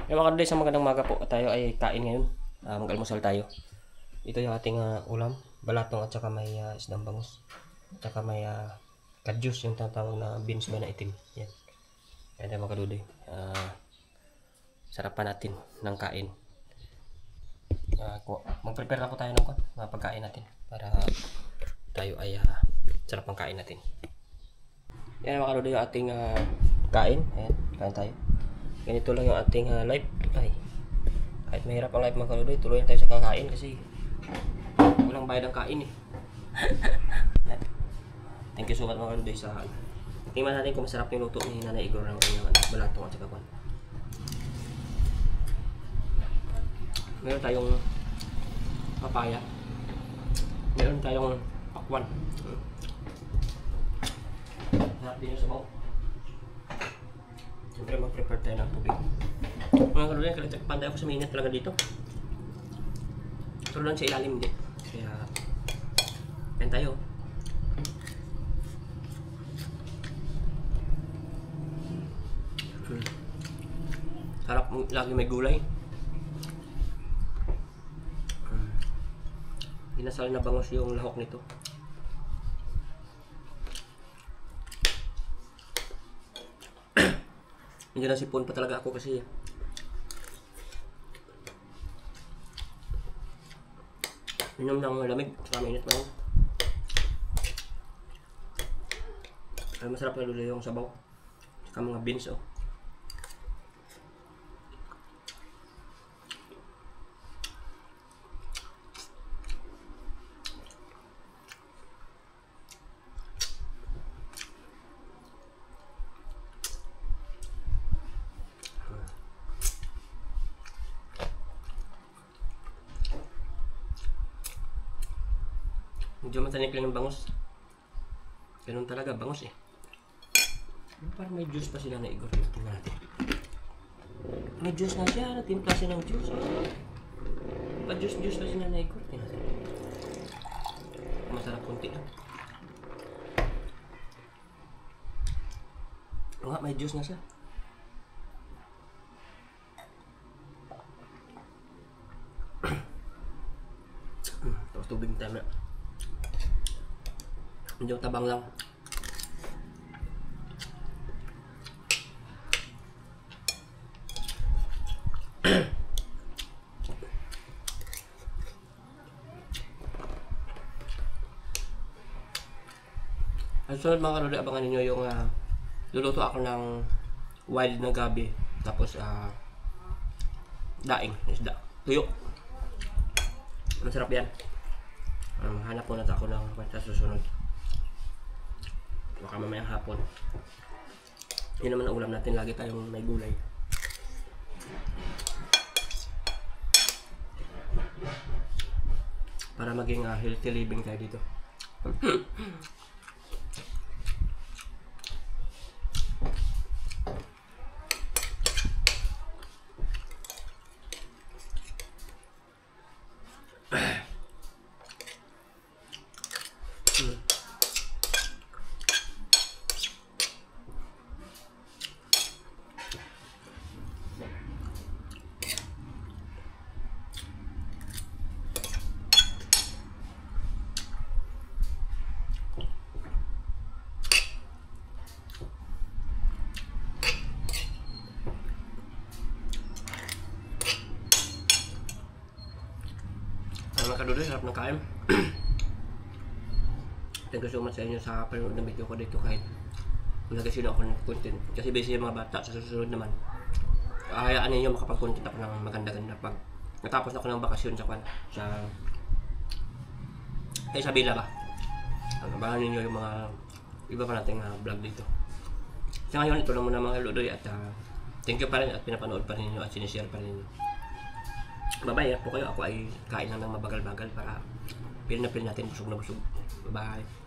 Yung mga kaduli, sa magandang maga po, tayo ay kain ngayon. Mag-almusal tayo. Ito yung ating ulam, balatong at saka may isdang bangus. At saka may kadyus, yung tatawag na beans ba na itim. Yan. Kaya tayo mga kaduli. Sarapan natin ng kain. Mag-prepare na po tayo ng mga pagkain natin para tayo ay sarap ng kain natin. Yan mga kaduli, yung ating kain. Ayan, kain tayo. Ganito lang yung ating live. Ay, kahit mahirap ang live mga kaludoy, tuloy tayo sa kakain kasi walang bayad ang kain eh. Thank you so much mga kaludoy sa tingnan natin kung masarap yung luto ni Nanay Igor ng kanyang balatong at saka kwan. Meron tayong papaya. Meron tayong pakwan. Sarap din yung sabaw. Siyempre mag-prepare tayo ng tubig. Mga kaluloy, pantay ako sa mainit talaga dito. Pero lang sa ilalim hindi. Kaya, kain tayo. Sarap, lagi may gulay. Inasal na bangus yung lahok nito. Hindi na sipon pa talaga ako kasi inom ng lamig saka mainit pa lang. Ay, masarap na lulo yung sabaw saka mga beans oh. Medyo matanik lang yung bangus. Ganun talaga, bangus eh. Parang may juice pa sila na Igor. Tingnan natin. May juice na siya. Natimpla siya ng juice. Pa-juice pa sila na Igor. Tingnan natin. Masarap kunti lang. Oo nga, may juice na siya. Tapos tubig tayo na. Medyo tabang lang. At sunod mga kaluloy, abangan ninyo yung luluto ako ng wild na gabi. Tapos daing, isda, tuyo. Masarap yan. Hanap muna ako ng sa susunod. Baka mamayang hapon. Yun naman ang ulam natin. Lagi tayong may gulay. Para maging healthy living tayo dito. Mga kaluloy, sarap ng kain. Thank you so much sa inyo sa panonood ng video ko dito kahit nag-sino ako ng content. Kasi busy yung mga bata. Sa susunod naman, hayaan ninyo makapag-content ako ng maganda-ganda pag natapos ako ng bakasyon sa Isabela ba. Abangan ninyo yung mga iba pa nating vlog dito. Sa ngayon, ito lang muna mga kaluloy at thank you pa rin at pinapanood pa rin ninyo at sinishare pa rin ninyo. Bye-bye po kayo. Ako ay kain lang ng mabagal-bagal para pil na pil natin busog na busog. Bye-bye.